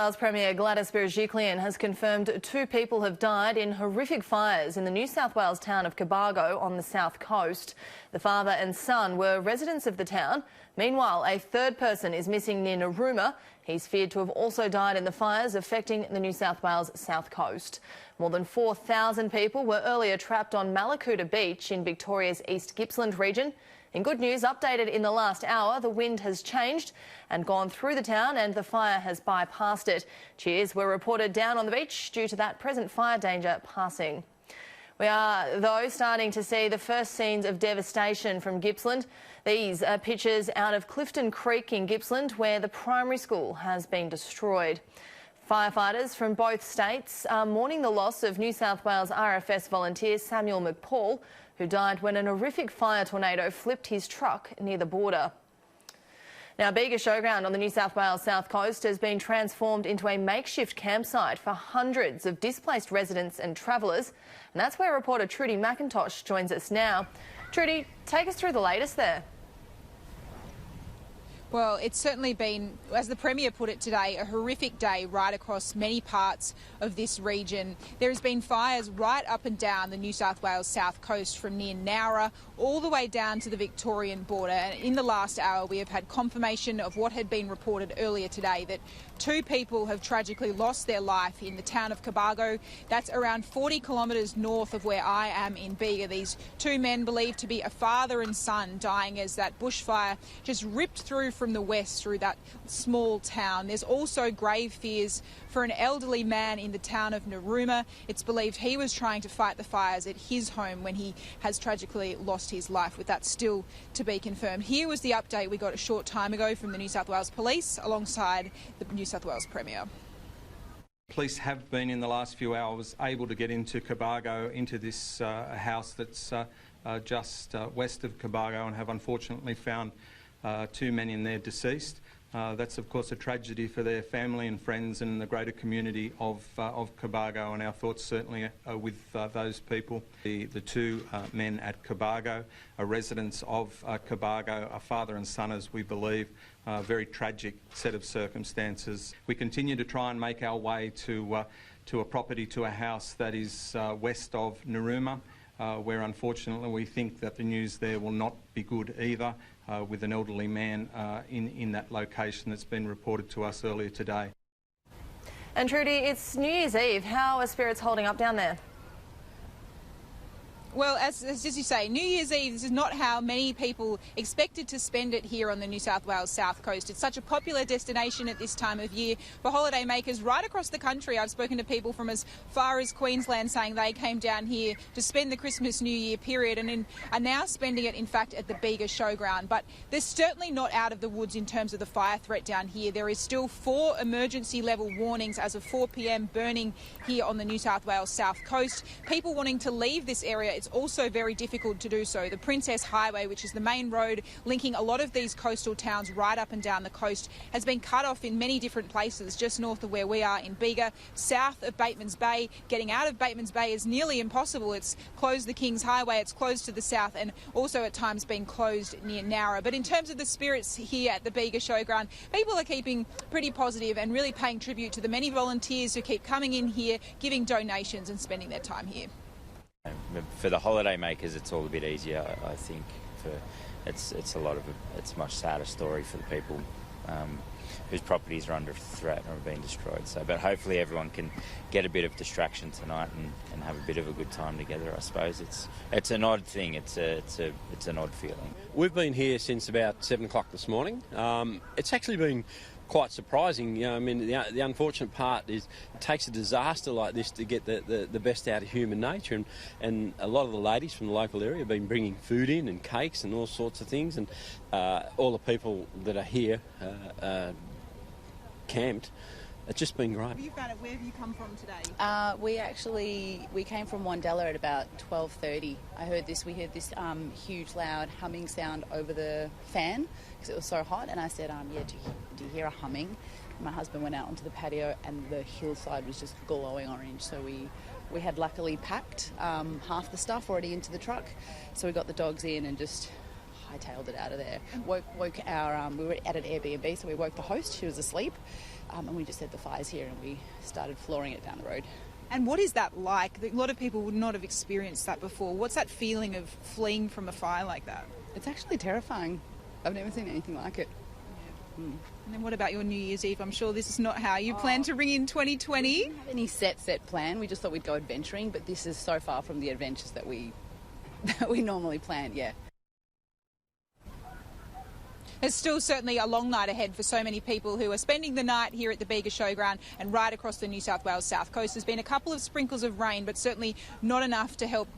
Wales Premier Gladys Berejiklian has confirmed 2 people have died in horrific fires in the New South Wales town of Cobargo on the south coast. The father and son were residents of the town. Meanwhile, a 3rd person is missing near Narooma. He's feared to have also died in the fires affecting the New South Wales south coast. More than 4,000 people were earlier trapped on MALLACOOTA beach in Victoria's East Gippsland region. In good news, updated in the last hour, the wind has changed and gone through the town and the fire has bypassed it. Cheers were reported down on the beach due to that present fire danger passing. We are, though, starting to see the first scenes of devastation from Gippsland. These are pictures out of Clifton Creek in Gippsland, where the primary school has been destroyed. Firefighters from both states are mourning the loss of New South Wales RFS volunteer Samuel McPaul, who died when an horrific fire tornado flipped his truck near the border. Now, Bega Showground on the New South Wales south coast has been transformed into a makeshift campsite for hundreds of displaced residents and travellers. And that's where reporter Trudy McIntosh joins us now. Trudy, take us through the latest there. Well, it's certainly been, as the Premier put it today, a horrific day right across many parts of this region. There has been fires right up and down the New South Wales south coast from near Nowra all the way down to the Victorian border. And in the last hour, we have had confirmation of what had been reported earlier today, that 2 people have tragically lost their life in the town of Cobargo. That's around 40 kilometres north of where I am in Bega. These 2 men believed to be a father and son dying as that bushfire just ripped through from the west through that small town. There's also grave fears for an elderly man in the town of Narooma. It's believed he was trying to fight the fires at his home when he has tragically lost his life, with that still to be confirmed. Here was the update we got a short time ago from the New South Wales Police alongside the New South Wales Premier. Police have been in the last few hours able to get into Cobargo, into this house that's just west of Cobargo, and have unfortunately found 2 men in there deceased. That's of course a tragedy for their family and friends and the greater community of Cobargo, and our thoughts certainly are with those people. The 2 men at Cobargo are residents of Cobargo, a father and son, as we believe. Very tragic set of circumstances. We continue to try and make our way to a property, to a house that is west of Narooma, where unfortunately we think that the news there will not be good either, with an elderly man in that location that's been reported to us earlier today. And Trudy, it's New Year's Eve. How are spirits holding up down there? Well, as you say, New Year's Eve, this is not how many people expected to spend it here on the New South Wales south coast. It's such a popular destination at this time of year for holiday makers right across the country. I've spoken to people from as far as Queensland saying they came down here to spend the Christmas New Year period and are now spending it, in fact, at the Bega Showground. But they're certainly not out of the woods in terms of the fire threat down here. There is still 4 emergency level warnings as of 4 p.m. burning here on the New South Wales south coast. People wanting to leave this area, it's also very difficult to do so. The Princess Highway, which is the main road linking a lot of these coastal towns right up and down the coast, has been cut off in many different places just north of where we are in Bega. South of Bateman's Bay, getting out of Bateman's Bay is nearly impossible. It's closed the Kings Highway, it's closed to the south, and also at times been closed near Nowra. But in terms of the spirits here at the Bega Showground, people are keeping pretty positive and really paying tribute to the many volunteers who keep coming in here, giving donations and spending their time here. For the holiday makers, it's all a bit easier, I think. It's a much sadder story for the people whose properties are under threat or have been destroyed. But hopefully everyone can get a bit of distraction tonight and have a bit of a good time together. I suppose it's an odd thing. It's an odd feeling. We've been here since about 7 o'clock this morning. It's actually been quite surprising. You know, I mean, the unfortunate part is it takes a disaster like this to get the best out of human nature, and a lot of the ladies from the local area have been bringing food in and cakes and all sorts of things, and all the people that are here camped. It's just been great. You found it. Where have you come from today? We came from Wandella at about 12:30. We heard this huge loud humming sound over the fan because it was so hot, and I said, yeah, do you hear a humming? And my husband went out onto the patio and the hillside was just glowing orange, so we had luckily packed half the stuff already into the truck, so we got the dogs in and just hightailed it out of there. Woke our, we were at an Airbnb, so we woke the host, she was asleep, and we just said the fire's here and we started flooring it down the road. And what is that like? A lot of people would not have experienced that before. What's that feeling of fleeing from a fire like that? It's actually terrifying. I've never seen anything like it. Yeah. And then what about your New Year's Eve? I'm sure this is not how you plan to ring in 2020. We didn't have any set plan. We just thought we'd go adventuring, but this is so far from the adventures that we normally plan, yeah. There's still certainly a long night ahead for so many people who are spending the night here at the Bega Showground and right across the New South Wales south coast. There's been a couple of sprinkles of rain, but certainly not enough to help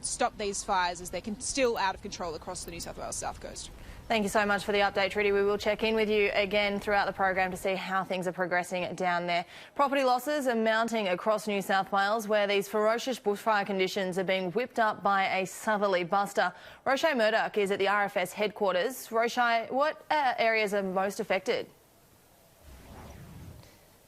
stop these fires as they're still out of control across the New South Wales south coast. Thank you so much for the update, Trudy. We will check in with you again throughout the program to see how things are progressing down there. Property losses are mounting across New South Wales, where these ferocious bushfire conditions are being whipped up by a southerly buster. Rochelle Murdoch is at the RFS headquarters. Rochelle, what areas are most affected?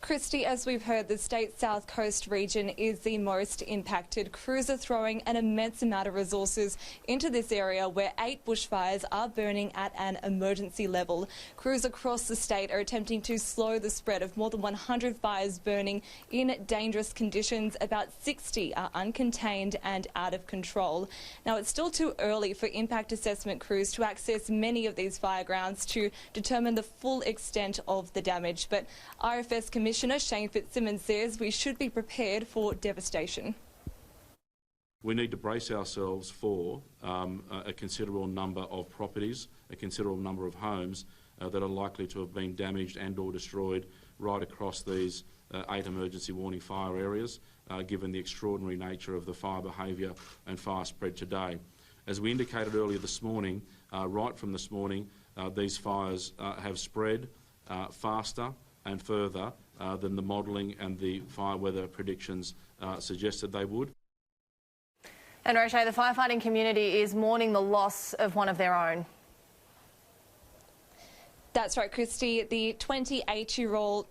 Christy, as we've heard, the state's south coast region is the most impacted. Crews are throwing an immense amount of resources into this area where 8 bushfires are burning at an emergency level. Crews across the state are attempting to slow the spread of more than 100 fires burning in dangerous conditions. About 60 are uncontained and out of control. Now, it's still too early for impact assessment crews to access many of these fire grounds to determine the full extent of the damage, but RFS Commissioner Shane Fitzsimmons says we should be prepared for devastation. We need to brace ourselves for a considerable number of properties, a considerable number of homes that are likely to have been damaged and or destroyed right across these 8 emergency warning fire areas, given the extraordinary nature of the fire behaviour and fire spread today. As we indicated earlier this morning, right from this morning, these fires have spread faster and further than the modelling and the fire weather predictions suggested they would. And Rochelle, the firefighting community is mourning the loss of one of their own. That's right, Christy. The 28-year-old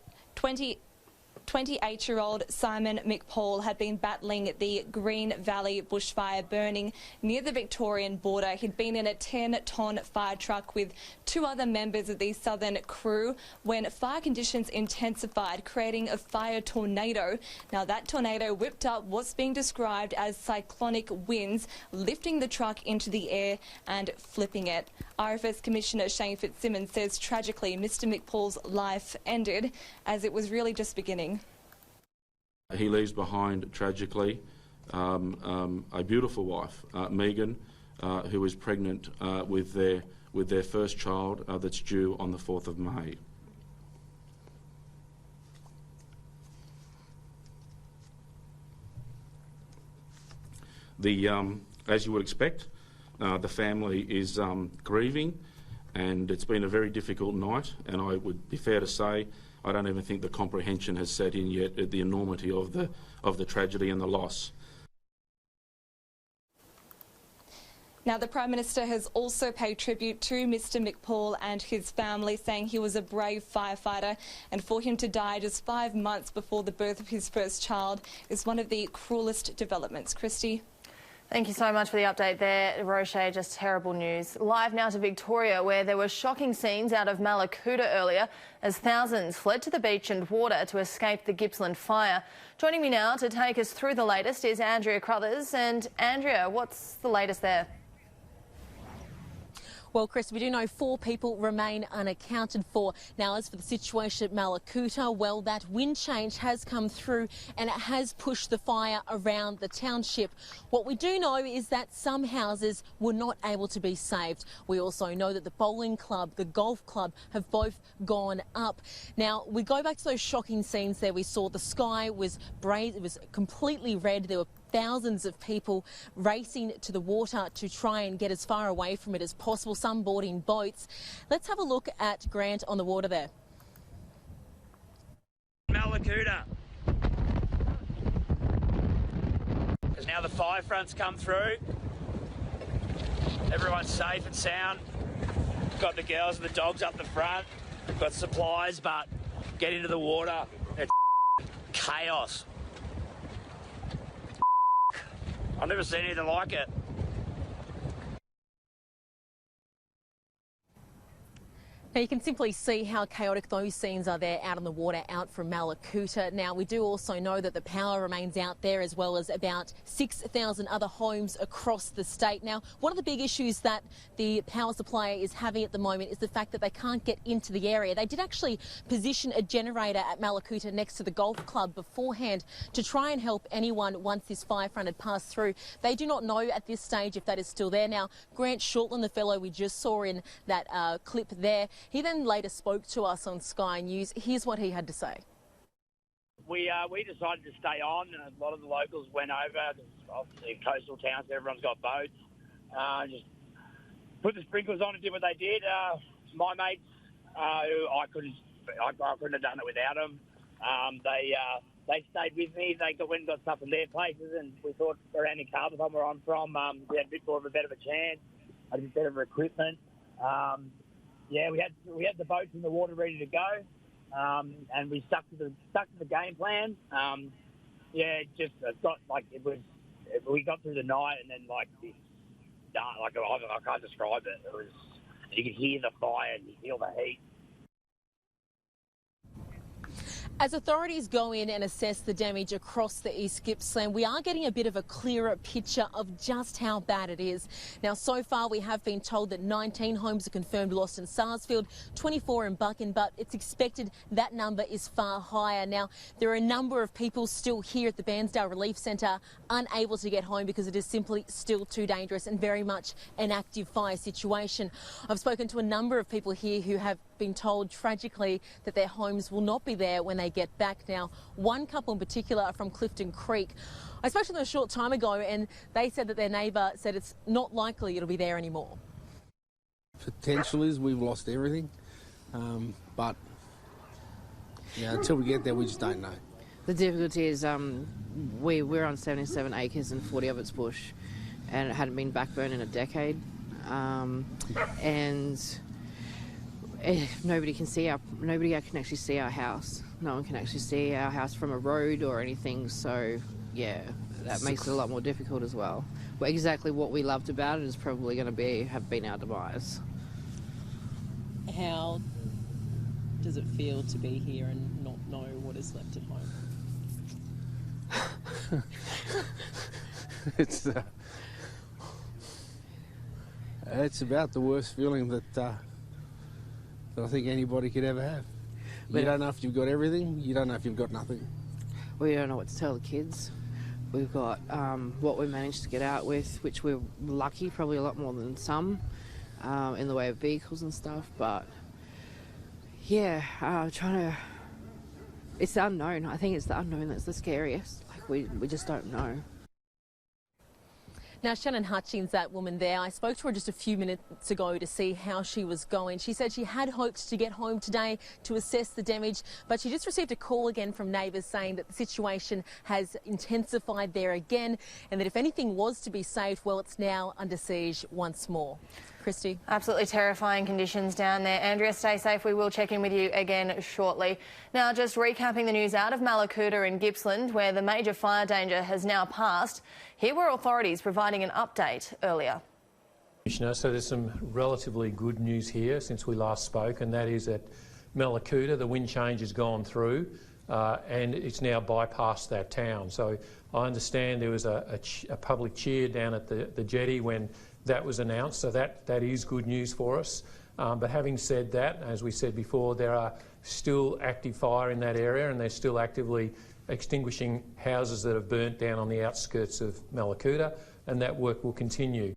Simon McPaul had been battling the Green Valley bushfire burning near the Victorian border. He'd been in a 10-tonne fire truck with 2 other members of the southern crew when fire conditions intensified, creating a fire tornado. Now, that tornado whipped up what's being described as cyclonic winds, lifting the truck into the air and flipping it. RFS Commissioner Shane Fitzsimmons says tragically Mr McPaul's life ended as it was really just beginning. He leaves behind, tragically, a beautiful wife, Megan, who is pregnant with their first child that's due on the 4th of May. As you would expect, the family is grieving, and it's been a very difficult night, and I would be fair to say I don't even think the comprehension has set in yet at the enormity of the tragedy and the loss. Now, the Prime Minister has also paid tribute to Mr McPaul and his family, saying he was a brave firefighter, and for him to die just 5 months before the birth of his first child is one of the cruelest developments. Christy? Thank you so much for the update there, Rochelle. Just terrible news. Live now to Victoria, where there were shocking scenes out of MALLACOOTA earlier as thousands fled to the beach and water to escape the Gippsland fire. Joining me now to take us through the latest is Andrea Crothers. And Andrea, what's the latest there? Well, Chris, we do know 4 people remain unaccounted for. Now, as for the situation at MALLACOOTA, well, that wind change has come through and it has pushed the fire around the township. What we do know is that some houses were not able to be saved. We also know that the bowling club, the golf club have both gone up. Now, we go back to those shocking scenes there. We saw the sky was it was completely red. There were thousands of people racing to the water to try and get as far away from it as possible, some boarding boats. Let's have a look at Grant on the water there. MALLACOOTA. Because now the fire front's come through. Everyone's safe and sound. Got the girls and the dogs up the front. Got supplies, but get into the water. It's chaos. I've never seen anything like it. Now you can simply see how chaotic those scenes are there out on the water out from MALLACOOTA. Now we do also know that the power remains out there, as well as about 6,000 other homes across the state. Now one of the big issues that the power supplier is having at the moment is the fact that they can't get into the area. They did actually position a generator at MALLACOOTA next to the golf club beforehand to try and help anyone once this fire front had passed through. They do not know at this stage if that is still there. Now Grant Shortland, the fellow we just saw in that clip there, he then later spoke to us on Sky News. Here's what he had to say. We decided to stay on. A lot of the locals went over, because obviously coastal towns, everyone's got boats. Just put the sprinklers on and did what they did. My mates, who I couldn't have done it without them. They stayed with me. They went and got stuff from their places, and we thought around in Carlton, where I'm from, we had a bit more of a better chance, a bit better equipment. Yeah, we had the boats in the water ready to go, and we stuck to the game plan. We got through the night, and then I can't describe it. It was, you could hear the fire and you feel the heat. As authorities go in and assess the damage across the East Gippsland, we are getting a bit of a clearer picture of just how bad it is. Now, so far we have been told that 19 homes are confirmed lost in Sarsfield, 24 in Buchan, but it's expected that number is far higher. Now, there are a number of people still here at the Bairnsdale Relief Centre unable to get home because it is simply still too dangerous and very much an active fire situation. I've spoken to a number of people here who have been told tragically that their homes will not be there when they get back. Now, one couple in particular are from Clifton Creek. I spoke to them a short time ago and they said that their neighbour said it's not likely it'll be there anymore. Potential is we've lost everything, but until we get there we just don't know. The difficulty is we're on 77 acres and 40 of it's bush, and it hadn't been backburned in a decade, and nobody can can actually see our house. No one can actually see our house from a road or anything, so yeah, that makes it a lot more difficult as well. But exactly what we loved about it is probably going to have been our demise. How does it feel to be here and not know what is left at home? It's about the worst feeling that I think anybody could ever have. You don't know if you've got everything, you don't know if you've got nothing. We don't know what to tell the kids. We've got what we managed to get out with, which we're lucky, probably a lot more than some, in the way of vehicles and stuff, but yeah, it's the unknown. I think it's the unknown that's the scariest. Like, we just don't know. Now, Shannon Hutchings, that woman there, I spoke to her just a few minutes ago to see how she was going. She said she had hoped to get home today to assess the damage, but she just received a call again from neighbours saying that the situation has intensified there again, and that if anything was to be saved, well, it's now under siege once more. Christy? Absolutely terrifying conditions down there. Andrea, stay safe. We will check in with you again shortly. Now, just recapping the news out of MALLACOOTA in Gippsland, where the major fire danger has now passed. Here were authorities providing an update earlier. Commissioner, so there's some relatively good news here since we last spoke, and that is that MALLACOOTA, the wind change has gone through and it's now bypassed that town. So I understand there was a public cheer down at the jetty when that was announced, so that is good news for us. But having said that, as we said before, there are still active fire in that area, and they're still actively extinguishing houses that have burnt down on the outskirts of MALLACOOTA, and that work will continue.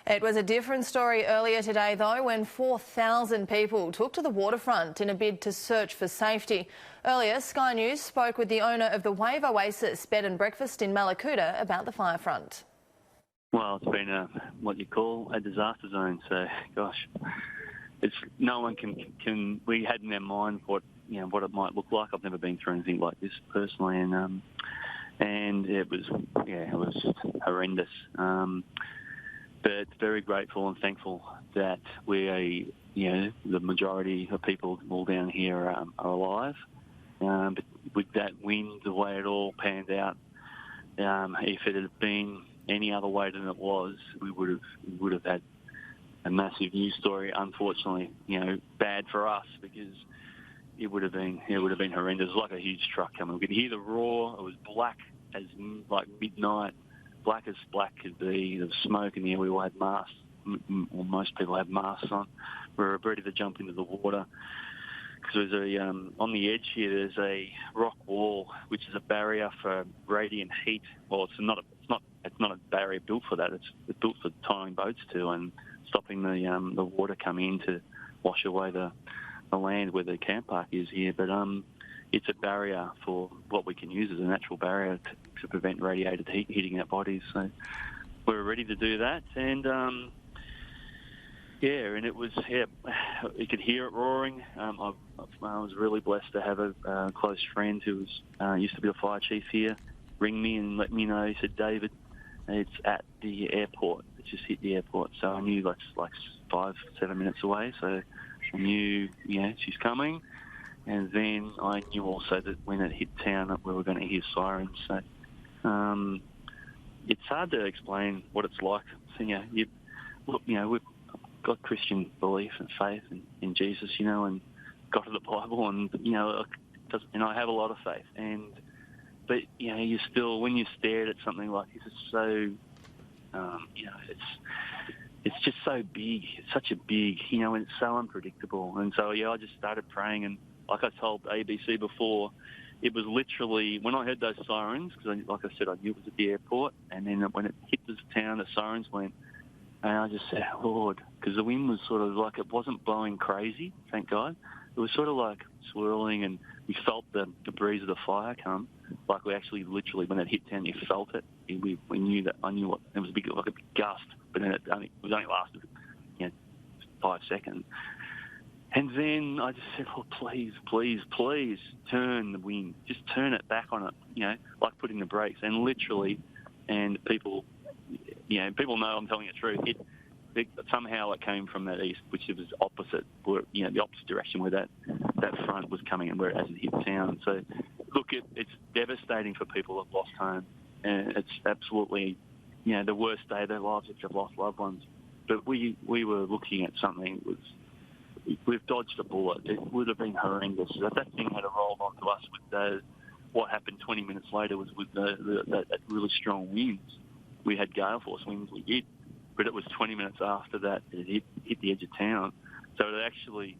It was a different story earlier today, though, when 4,000 people took to the waterfront in a bid to search for safety. Earlier, Sky News spoke with the owner of the Wave Oasis Bed and Breakfast in MALLACOOTA about the fire front. Well, it's been what you call a disaster zone. So, gosh, no one can. We had in our mind what it might look like. I've never been through anything like this personally, and it was just horrendous. But very grateful and thankful that the majority of people all down here are alive. But with that wind, the way it all panned out, if it had been any other way than it was, we would have had a massive news story. Unfortunately, bad for us because it would have been horrendous. It was like a huge truck coming. We could hear the roar. It was black as like midnight, black as black could be. There was smoke in the air. We all had masks. Well, most people had masks on. We were ready to jump into the water because there's on the edge here. There's a rock wall which is a barrier for radiant heat. Well, it's not a barrier built for that. It's built for towing boats too and stopping the water coming in to wash away the land where the camp park is here. But it's a barrier for what we can use as a natural barrier to prevent radiated heat hitting our bodies. So we were ready to do that, and and it was, you could hear it roaring. I was really blessed to have a close friend who used to be a fire chief here ring me and let me know. He said, David, it's at the airport. It just hit the airport. So I knew that's like 5-7 minutes away. So I knew, she's coming. And then I knew also that when it hit town that we were going to hear sirens. So it's hard to explain what it's like. So, we've got Christian belief and faith in Jesus, and got to the Bible, and I have a lot of faith. But you still, when you stared at something like this, it's so, it's just so big. It's such a big, and it's so unpredictable. And so I just started praying, and like I told ABC before, it was literally when I heard those sirens, because like I said, I knew it was at the airport, and then when it hit the town, the sirens went. And I just said, Lord, because the wind was sort of like, it wasn't blowing crazy, thank God. It was sort of like swirling, and we felt the breeze of the fire come. Like we actually literally, when it hit town, you felt it. We knew that, I knew what, it was like a big gust, but then it only lasted, 5 seconds. And then I just said, oh, please, please, please turn the wind. Just turn it back on it, like putting the brakes. And literally, and people know I'm telling the truth. Somehow it came from that east, which was opposite, the opposite direction where that front was coming and as it hit town. So, look, it's devastating for people who've lost home, and it's absolutely, the worst day of their lives if they've lost loved ones. But we were looking at something we've dodged a bullet. It would have been horrendous. If that thing had rolled onto us with what happened 20 minutes later was with that really strong winds. We had gale force winds, we did, but it was 20 minutes after that it hit the edge of town. So it actually,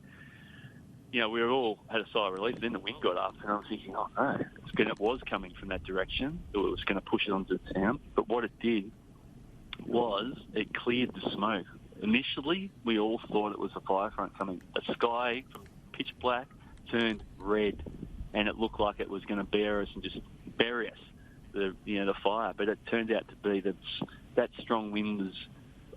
we were all had a sigh of relief. Then the wind got up, and I was thinking, oh no, it was coming from that direction. It was going to push it onto the town. But what it did was it cleared the smoke. Initially, we all thought it was a fire front coming. The sky from pitch black turned red, and it looked like it was going to bear us and just bury us. The fire, but it turned out to be that strong wind was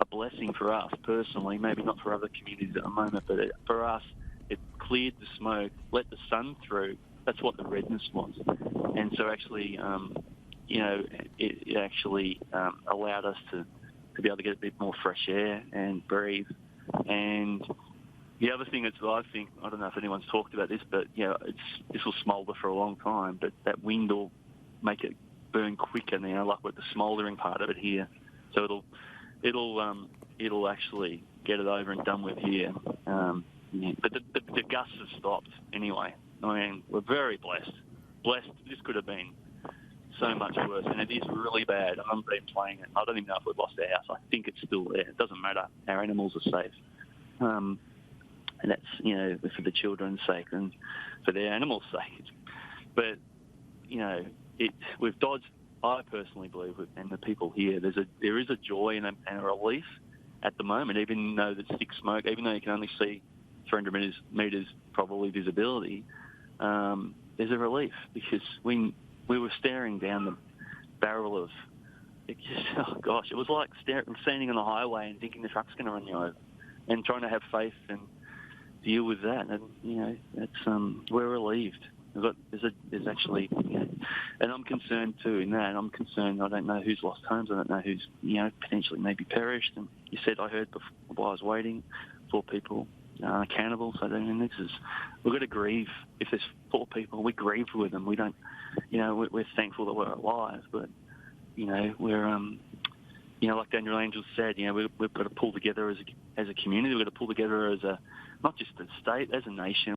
a blessing for us personally, maybe not for other communities at the moment, but for us, it cleared the smoke, let the sun through. That's what the redness was. And so actually, it actually allowed us to be able to get a bit more fresh air and breathe. And the other thing that's, I think, I don't know if anyone's talked about this, but this will smoulder for a long time, but that wind will make it burn quicker now, like with the smouldering part of it here. So it'll actually get it over and done with here. But the gusts have stopped anyway. I mean, we're very blessed. This could have been so much worse, and it is really bad. I haven't been playing it. I don't even know if we've lost our house. I think it's still there. It doesn't matter. Our animals are safe. And that's, for the children's sake and for their animals' sake. But, we've dodged, I personally believe, and the people here, there is a joy and a relief at the moment, even though there's thick smoke, even though you can only see 300 metres probably visibility, there's a relief because we were staring down the barrel of, it was like standing on the highway and thinking the truck's going to run you over and trying to have faith and deal with that. And, we're relieved. There's actually, and I'm concerned too in that. I'm concerned. I don't know who's lost homes. I don't know who's, potentially maybe perished. And you said, I heard before while I was waiting, 4 people cannibals. So we've got to grieve. If there's 4 people, we grieve with them. We don't, we're thankful that we're alive, but we're like Daniel Angel said, we've got to pull together as a community. We've got to pull together as not just a state, as a nation.